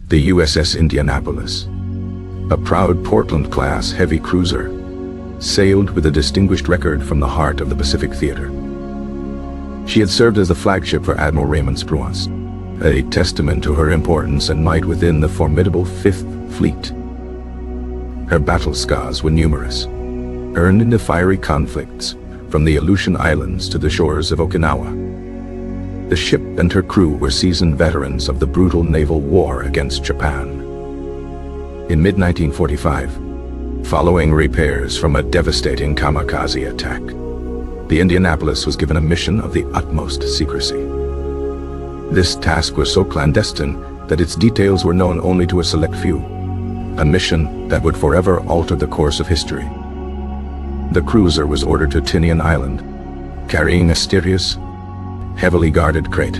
The USS Indianapolis, a proud Portland-class heavy cruiser, sailed with a distinguished record from the heart of the Pacific Theater. She had served as the flagship for Admiral Raymond Spruance, a testament to her importance and might within the formidable Fifth Fleet. Her battle scars were numerous, earned in the fiery conflicts from the Aleutian Islands to the shores of Okinawa. The ship and her crew were seasoned veterans of the brutal naval war against Japan. In mid-1945, following repairs from a devastating kamikaze attack, the Indianapolis was given a mission of the utmost secrecy. This task was so clandestine that its details were known only to a select few, a mission that would forever alter the course of history. The cruiser was ordered to Tinian Island, carrying a mysterious, heavily guarded crate.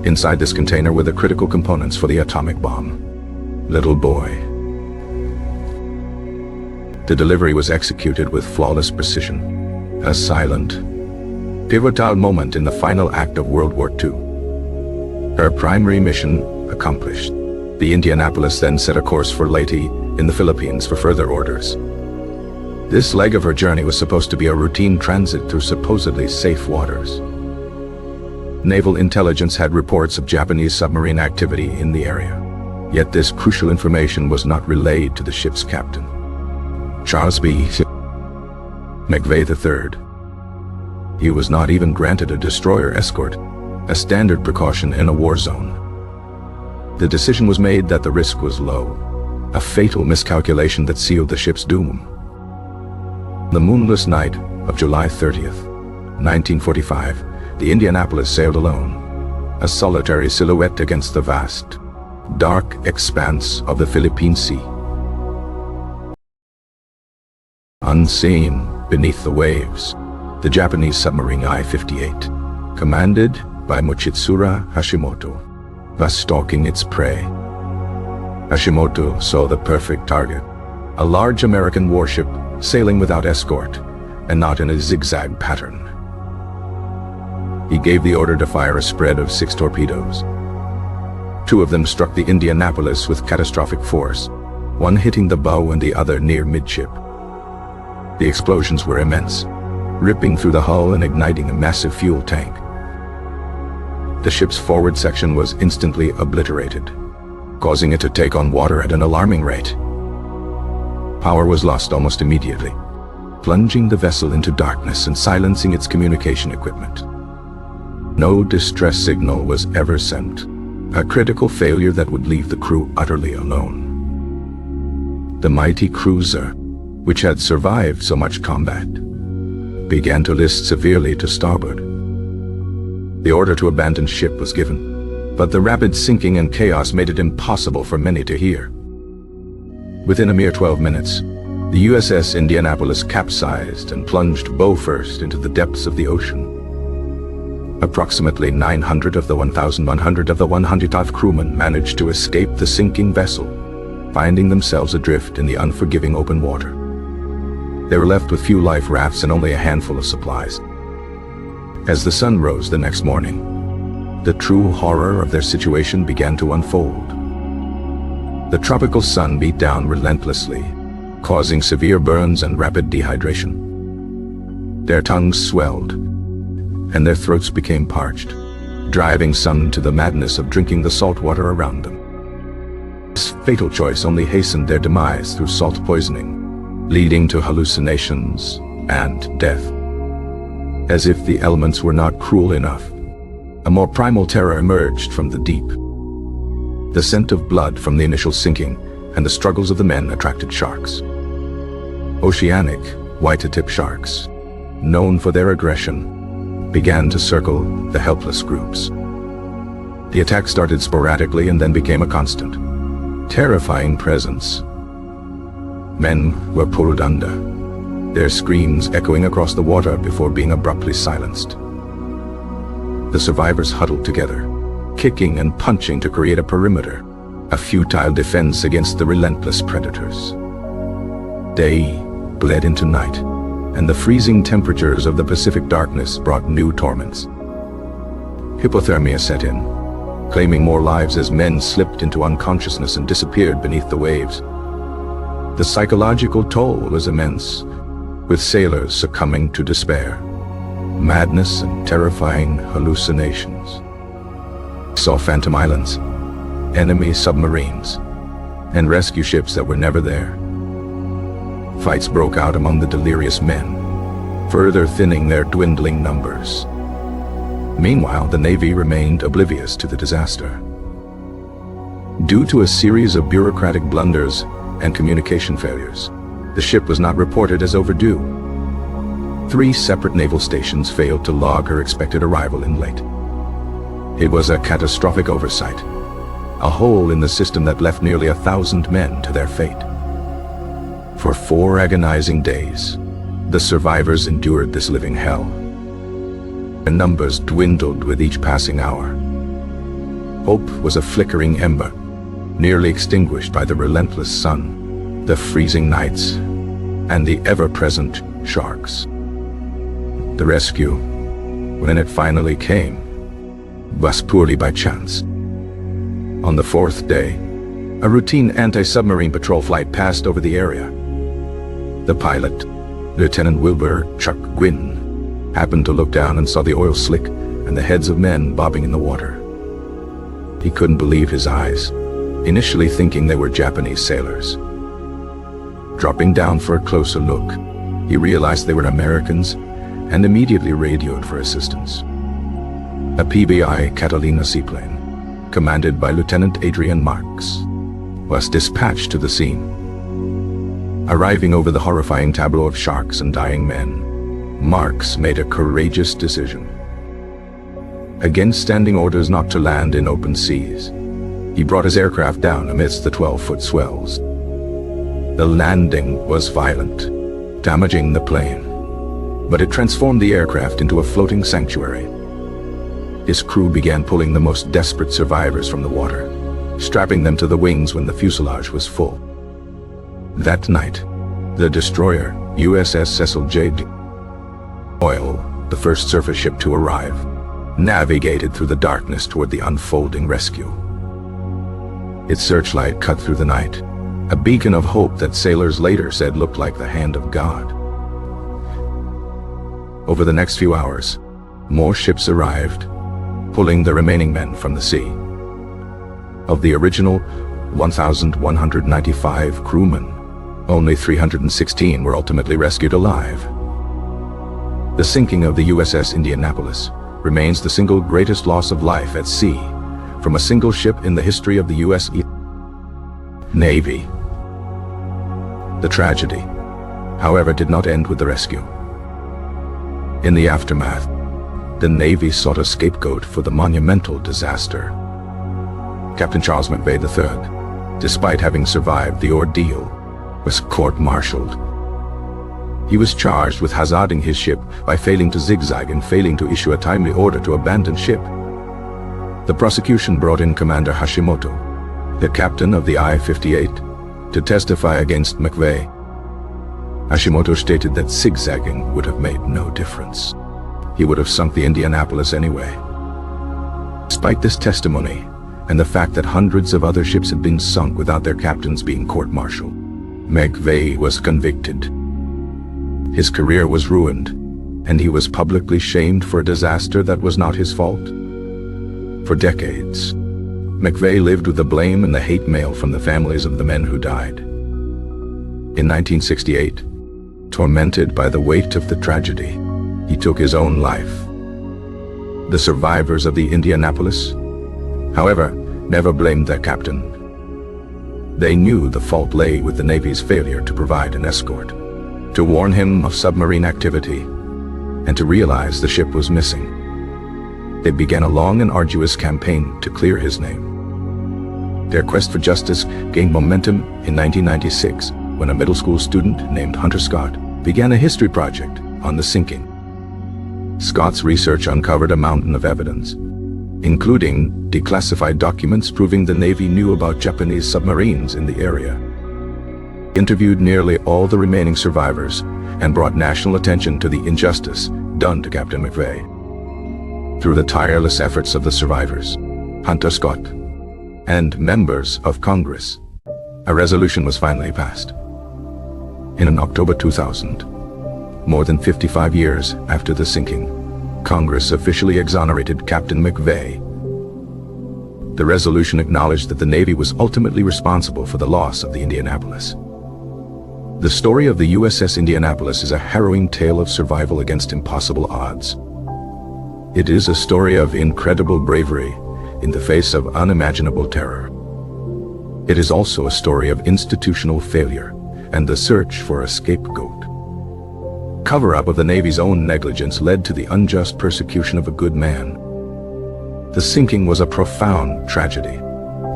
Inside this container were the critical components for the atomic bomb. Little boy. The delivery was executed with flawless precision, a silent, pivotal moment in the final act of World War II. Her primary mission accomplished, the Indianapolis then set a course for Leyte in the Philippines for further orders. This leg of her journey was supposed to be a routine transit through supposedly safe waters. Naval intelligence had reports of Japanese submarine activity in the area, yet this crucial information was not relayed to the ship's captain, Charles B. McVeigh III. He was not even granted a destroyer escort, a standard precaution in a war zone. The decision was made that the risk was low, a fatal miscalculation that sealed the ship's doom. The moonless night of July 30th, 1945, the Indianapolis sailed alone, a solitary silhouette against the vast, dark expanse of the Philippine Sea. Unseen beneath the waves, the Japanese submarine I-58, commanded by Mochitsura Hashimoto, was stalking its prey. Hashimoto saw the perfect target, a large American warship sailing without escort and not in a zigzag pattern. He gave the order to fire a spread of 6 torpedoes. 2 of them struck the Indianapolis with catastrophic force, one hitting the bow and the other near midship. The explosions were immense, ripping through the hull and igniting a massive fuel tank. The ship's forward section was instantly obliterated, causing it to take on water at an alarming rate. Power was lost almost immediately, plunging the vessel into darkness and silencing its communication equipment. No distress signal was ever sent, a critical failure that would leave the crew utterly alone. The mighty cruiser, which had survived so much combat, began to list severely to starboard. The order to abandon ship was given, but the rapid sinking and chaos made it impossible for many to hear. Within a mere 12 minutes, the USS Indianapolis capsized and plunged bow first into the depths of the ocean. Approximately 900 of the 1,100 of the 105 crewmen managed to escape the sinking vessel, finding themselves adrift in the unforgiving open water. They were left with few life rafts and only a handful of supplies. As the sun rose the next morning, the true horror of their situation began to unfold. The tropical sun beat down relentlessly, causing severe burns and rapid dehydration. Their tongues swelled, and their throats became parched, driving some to the madness of drinking the salt water around them. This fatal choice only hastened their demise through salt poisoning, leading to hallucinations and death. As if the elements were not cruel enough, a more primal terror emerged from the deep. The scent of blood from the initial sinking and the struggles of the men attracted sharks. Oceanic white-tip sharks, known for their aggression, began to circle the helpless groups. The attack started sporadically and then became a constant, terrifying presence. Men were pulled under, their screams echoing across the water before being abruptly silenced. The survivors huddled together, kicking and punching to create a perimeter, a futile defense against the relentless predators. Day bled into night, and the freezing temperatures of the Pacific darkness brought new torments. Hypothermia set in, claiming more lives as men slipped into unconsciousness and disappeared beneath the waves. The psychological toll was immense, with sailors succumbing to despair, madness, and terrifying hallucinations. Saw phantom islands, enemy submarines, and rescue ships that were never there. Fights broke out among the delirious men, further thinning their dwindling numbers. Meanwhile, the Navy remained oblivious to the disaster. Due to a series of bureaucratic blunders and communication failures, the ship was not reported as overdue. 3 separate naval stations failed to log her expected arrival in late. It was a catastrophic oversight, a hole in the system that left nearly 1,000 men to their fate. For 4 agonizing days, the survivors endured this living hell. Their numbers dwindled with each passing hour. Hope was a flickering ember, nearly extinguished by the relentless sun, the freezing nights, and the ever-present sharks. The rescue, when it finally came, was purely by chance. On the 4th day, a routine anti-submarine patrol flight passed over the area. The pilot, Lieutenant Wilbur Chuck Gwynn, happened to look down and saw the oil slick and the heads of men bobbing in the water. He couldn't believe his eyes, initially thinking they were Japanese sailors. Dropping down for a closer look, he realized they were Americans and immediately radioed for assistance. A PBI Catalina seaplane, commanded by Lieutenant Adrian Marks, was dispatched to the scene. Arriving over the horrifying tableau of sharks and dying men, Marks made a courageous decision. Against standing orders not to land in open seas, he brought his aircraft down amidst the 12-foot swells. The landing was violent, damaging the plane, but it transformed the aircraft into a floating sanctuary. His crew began pulling the most desperate survivors from the water, strapping them to the wings when the fuselage was full. That night, the destroyer USS Cecil J. Doyle, the first surface ship to arrive, navigated through the darkness toward the unfolding rescue. Its searchlight cut through the night, a beacon of hope that sailors later said looked like the hand of God. Over the next few hours, more ships arrived, pulling the remaining men from the sea. Of the original 1,195 crewmen, only 316 were ultimately rescued alive. The sinking of the USS Indianapolis remains the single greatest loss of life at sea from a single ship in the history of the U.S. Navy. The tragedy, however, did not end with the rescue. In the aftermath, the Navy sought a scapegoat for the monumental disaster. Captain Charles McVeigh III, despite having survived the ordeal, was court-martialed. He was charged with hazarding his ship by failing to zigzag and failing to issue a timely order to abandon ship. The prosecution brought in Commander Hashimoto, the captain of the I-58, to testify against McVeigh. Hashimoto stated that zigzagging would have made no difference. He would have sunk the Indianapolis anyway. Despite this testimony, and the fact that hundreds of other ships had been sunk without their captains being court-martialed, McVeigh was convicted. His career was ruined, and he was publicly shamed for a disaster that was not his fault. For decades, McVeigh lived with the blame and the hate mail from the families of the men who died. In 1968, tormented by the weight of the tragedy, he took his own life. The survivors of the Indianapolis, however, never blamed their captain. They knew the fault lay with the Navy's failure to provide an escort, to warn him of submarine activity, and to realize the ship was missing. They began a long and arduous campaign to clear his name. Their quest for justice gained momentum in 1996 when a middle school student named Hunter Scott began a history project on the sinking. Scott's research uncovered a mountain of evidence, including declassified documents proving the Navy knew about Japanese submarines in the area. He interviewed nearly all the remaining survivors and brought national attention to the injustice done to Captain McVeigh. Through the tireless efforts of the survivors, Hunter Scott, and members of Congress, a resolution was finally passed. In October 2000, more than 55 years after the sinking, Congress officially exonerated Captain McVeigh. The resolution acknowledged that the Navy was ultimately responsible for the loss of the Indianapolis. The story of the USS Indianapolis is a harrowing tale of survival against impossible odds. It is a story of incredible bravery in the face of unimaginable terror. It is also a story of institutional failure and the search for a scapegoat. Cover-up of the Navy's own negligence led to the unjust persecution of a good man. The sinking was a profound tragedy,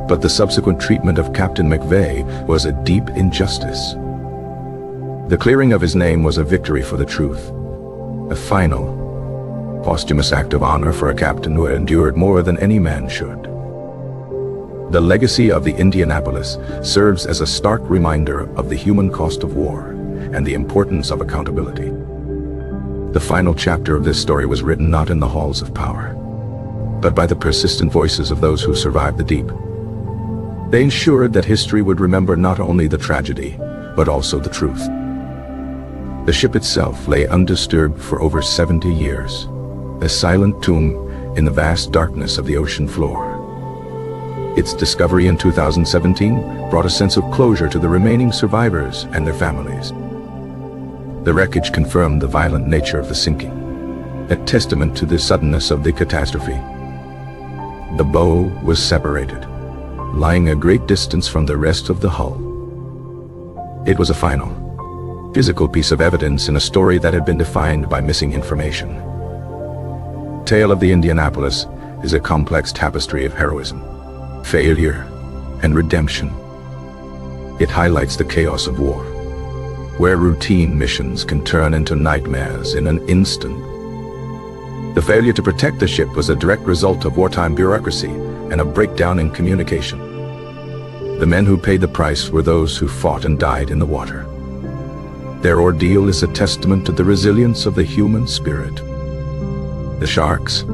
but the subsequent treatment of Captain McVeigh was a deep injustice. The clearing of his name was a victory for the truth, a final, posthumous act of honor for a captain who had endured more than any man should. The legacy of the Indianapolis serves as a stark reminder of the human cost of war and the importance of accountability. The final chapter of this story was written not in the halls of power, but by the persistent voices of those who survived the deep. They ensured that history would remember not only the tragedy, but also the truth. The ship itself lay undisturbed for over 70 years, a silent tomb in the vast darkness of the ocean floor. Its discovery in 2017 brought a sense of closure to the remaining survivors and their families. The wreckage confirmed the violent nature of the sinking, a testament to the suddenness of the catastrophe. The bow was separated, lying a great distance from the rest of the hull. It was a final, physical piece of evidence in a story that had been defined by missing information. The tale of the Indianapolis is a complex tapestry of heroism, failure, and redemption. It highlights the chaos of war, where routine missions can turn into nightmares in an instant. The failure to protect the ship was a direct result of wartime bureaucracy and a breakdown in communication. The men who paid the price were those who fought and died in the water. Their ordeal is a testament to the resilience of the human spirit. The sharks,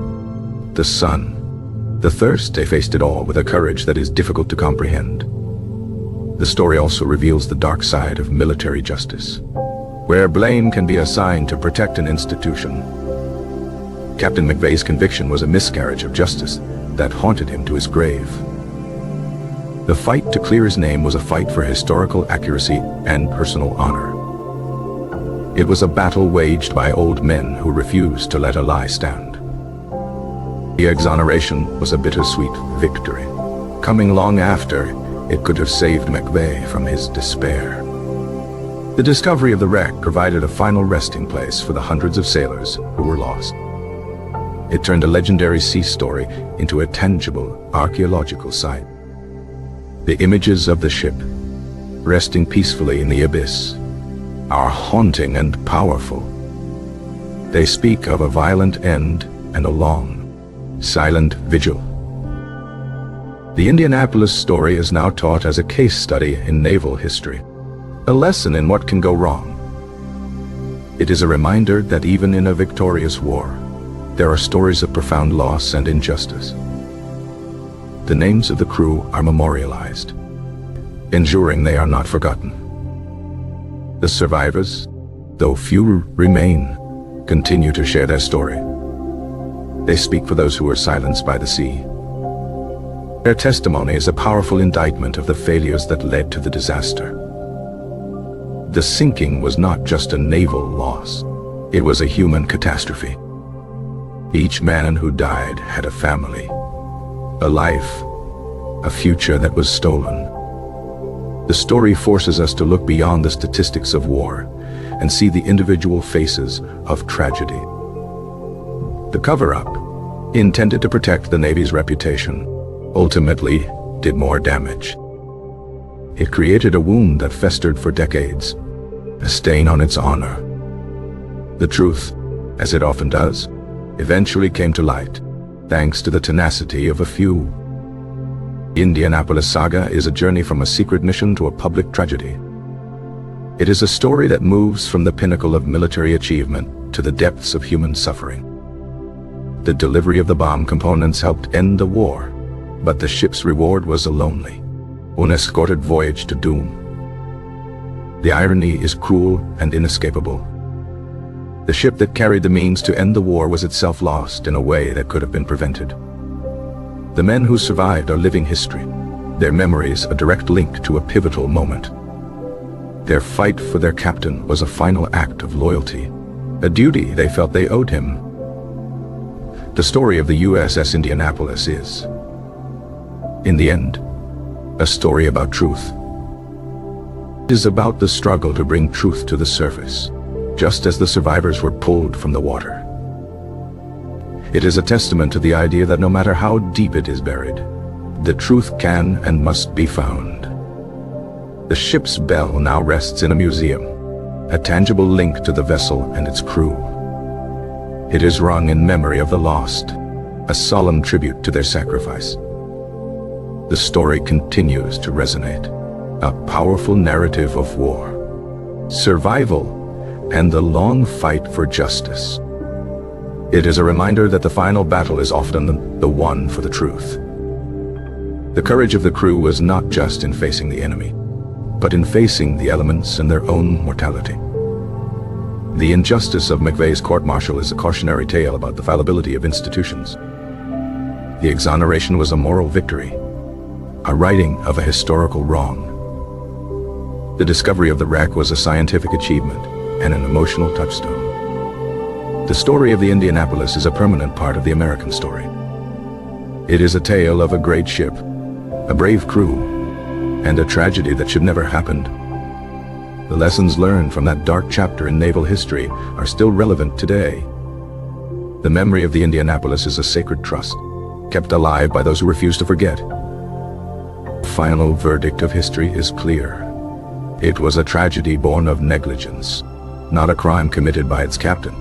the sun, the thirst, they faced it all with a courage that is difficult to comprehend. The story also reveals the dark side of military justice, where blame can be assigned to protect an institution. Captain McVeigh's conviction was a miscarriage of justice that haunted him to his grave. The fight to clear his name was a fight for historical accuracy and personal honor. It was a battle waged by old men who refused to let a lie stand. The exoneration was a bittersweet victory, coming long after it could have saved McVeigh from his despair. The discovery of the wreck provided a final resting place for the hundreds of sailors who were lost. It turned a legendary sea story into a tangible archaeological site. The images of the ship, resting peacefully in the abyss, are haunting and powerful. They speak of a violent end and a long, silent vigil. The Indianapolis story is now taught as a case study in naval history, a lesson in what can go wrong. It is a reminder that even in a victorious war, there are stories of profound loss and injustice. The names of the crew are memorialized, ensuring they are not forgotten. The survivors, though few remain, continue to share their story. They speak for those who were silenced by the sea. Their testimony is a powerful indictment of the failures that led to the disaster. The sinking was not just a naval loss, it was a human catastrophe. Each man who died had a family, a life, a future that was stolen. The story forces us to look beyond the statistics of war and see the individual faces of tragedy. The cover-up, intended to protect the Navy's reputation, ultimately did more damage. It created a wound that festered for decades, a stain on its honor. The truth, as it often does, eventually came to light, thanks to the tenacity of a few. Indianapolis Saga is a journey from a secret mission to a public tragedy. It is a story that moves from the pinnacle of military achievement to the depths of human suffering. The delivery of the bomb components helped end the war, but the ship's reward was a lonely, unescorted voyage to doom. The irony is cruel and inescapable. The ship that carried the means to end the war was itself lost in a way that could have been prevented. The men who survived are living history, their memories a direct link to a pivotal moment. Their fight for their captain was a final act of loyalty, a duty they felt they owed him. The story of the USS Indianapolis is, in the end, a story about truth. It is about the struggle to bring truth to the surface, just as the survivors were pulled from the water. It is a testament to the idea that no matter how deep it is buried, the truth can and must be found. The ship's bell now rests in a museum, a tangible link to the vessel and its crew. It is rung in memory of the lost, a solemn tribute to their sacrifice. The story continues to resonate, a powerful narrative of war, survival, and the long fight for justice. It is a reminder that the final battle is often the one for the truth. The courage of the crew was not just in facing the enemy, but in facing the elements and their own mortality. The injustice of McVeigh's court-martial is a cautionary tale about the fallibility of institutions. The exoneration was a moral victory, a righting of a historical wrong. The discovery of the wreck was a scientific achievement and an emotional touchstone. The story of the Indianapolis is a permanent part of the American story. It is a tale of a great ship, a brave crew, and a tragedy that should never happened. The lessons learned from that dark chapter in naval history are still relevant today. The memory of the Indianapolis is a sacred trust, kept alive by those who refuse to forget. The final verdict of history is clear. It was a tragedy born of negligence, not a crime committed by its captain.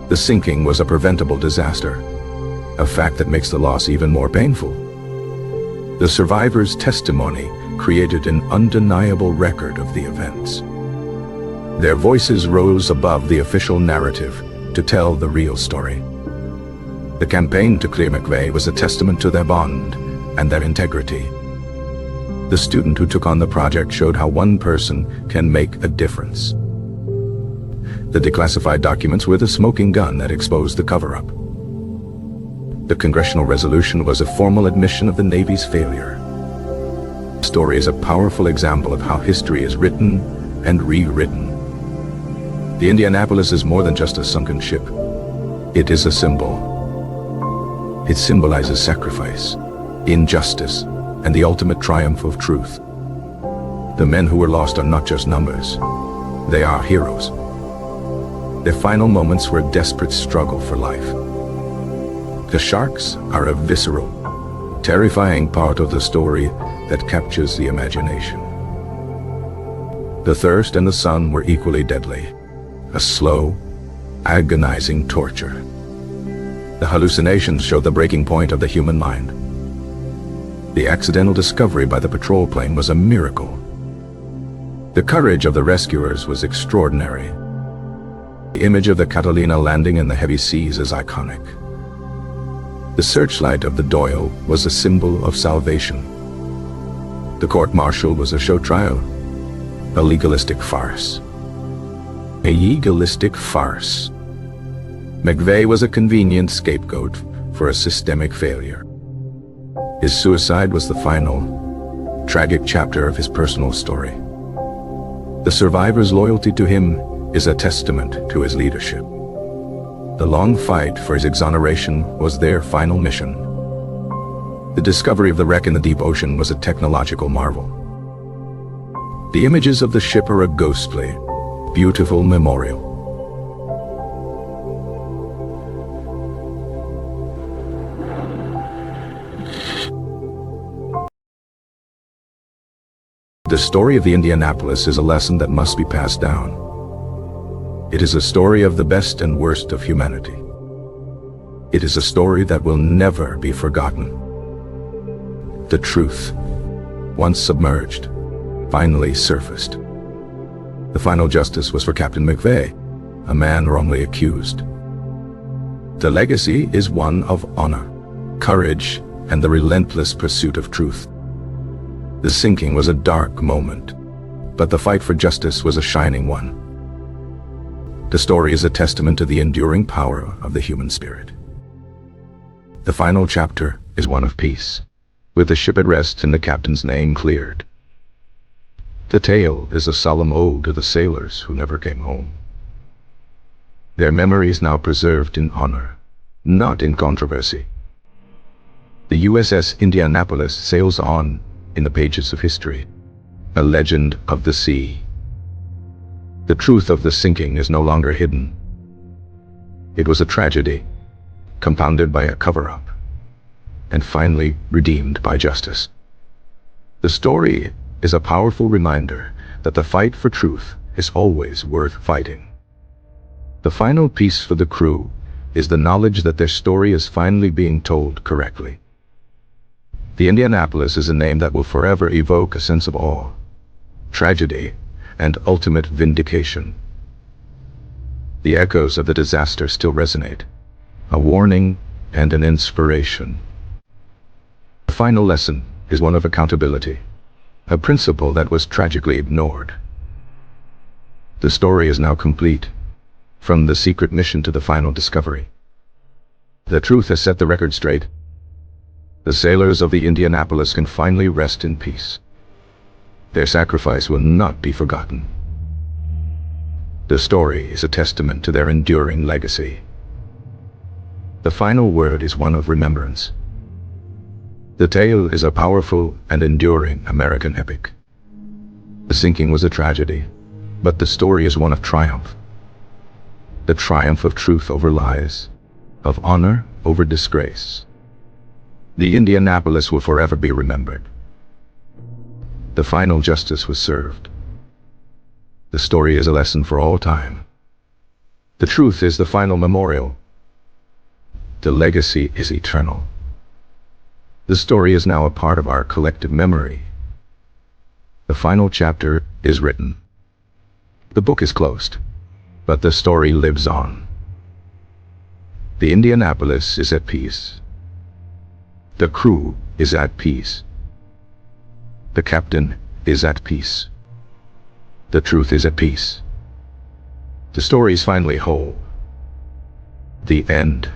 The sinking was a preventable disaster, a fact that makes the loss even more painful. The survivors' testimony created an undeniable record of the events. Their voices rose above the official narrative to tell the real story. The campaign to clear McVeigh was a testament to their bond and their integrity. The student who took on the project showed how one person can make a difference. The declassified documents were the smoking gun that exposed the cover-up. The congressional resolution was a formal admission of the Navy's failure. The story is a powerful example of how history is written and rewritten. The Indianapolis is more than just a sunken ship. It is a symbol. It symbolizes sacrifice, injustice, and the ultimate triumph of truth. The men who were lost are not just numbers. They are heroes. Their final moments were a desperate struggle for life. The sharks are a visceral, terrifying part of the story that captures the imagination. The thirst and the sun were equally deadly, a slow, agonizing torture. The hallucinations show the breaking point of the human mind. The accidental discovery by the patrol plane was a miracle. The courage of the rescuers was extraordinary. The image of the Catalina landing in the heavy seas is iconic. The searchlight of the Doyle was a symbol of salvation. The court-martial was a show trial, a legalistic farce. A legalistic farce. McVeigh was a convenient scapegoat for a systemic failure. His suicide was the final, tragic chapter of his personal story. The survivors' loyalty to him is a testament to his leadership. The long fight for his exoneration was their final mission. The discovery of the wreck in the deep ocean was a technological marvel. The images of the ship are a ghostly, beautiful memorial. The story of the Indianapolis is a lesson that must be passed down. It is a story of the best and worst of humanity. It is a story that will never be forgotten. The truth, once submerged, finally surfaced. The final justice was for Captain McVeigh, a man wrongly accused. The legacy is one of honor, courage, and the relentless pursuit of truth. The sinking was a dark moment, but the fight for justice was a shining one. The story is a testament to the enduring power of the human spirit. The final chapter is one of peace, with the ship at rest and the captain's name cleared. The tale is a solemn ode to the sailors who never came home. Their memory is now preserved in honor, not in controversy. The USS Indianapolis sails on in the pages of history, a legend of the sea. The truth of the sinking is no longer hidden. It was a tragedy, compounded by a cover-up, and finally redeemed by justice. The story is a powerful reminder that the fight for truth is always worth fighting. The final piece for the crew is the knowledge that their story is finally being told correctly. The Indianapolis is a name that will forever evoke a sense of awe, tragedy, and ultimate vindication. The echoes of the disaster still resonate, a warning and an inspiration. The final lesson is one of accountability, a principle that was tragically ignored. The story is now complete, from the secret mission to the final discovery. The truth has set the record straight. The sailors of the Indianapolis can finally rest in peace. Their sacrifice will not be forgotten. The story is a testament to their enduring legacy. The final word is one of remembrance. The tale is a powerful and enduring American epic. The sinking was a tragedy, but the story is one of triumph. The triumph of truth over lies, of honor over disgrace. The Indianapolis will forever be remembered. The final justice was served. The story is a lesson for all time. The truth is the final memorial. The legacy is eternal. The story is now a part of our collective memory. The final chapter is written. The book is closed, but the story lives on. The Indianapolis is at peace. The crew is at peace. The captain is at peace. The truth is at peace. The story is finally whole. The end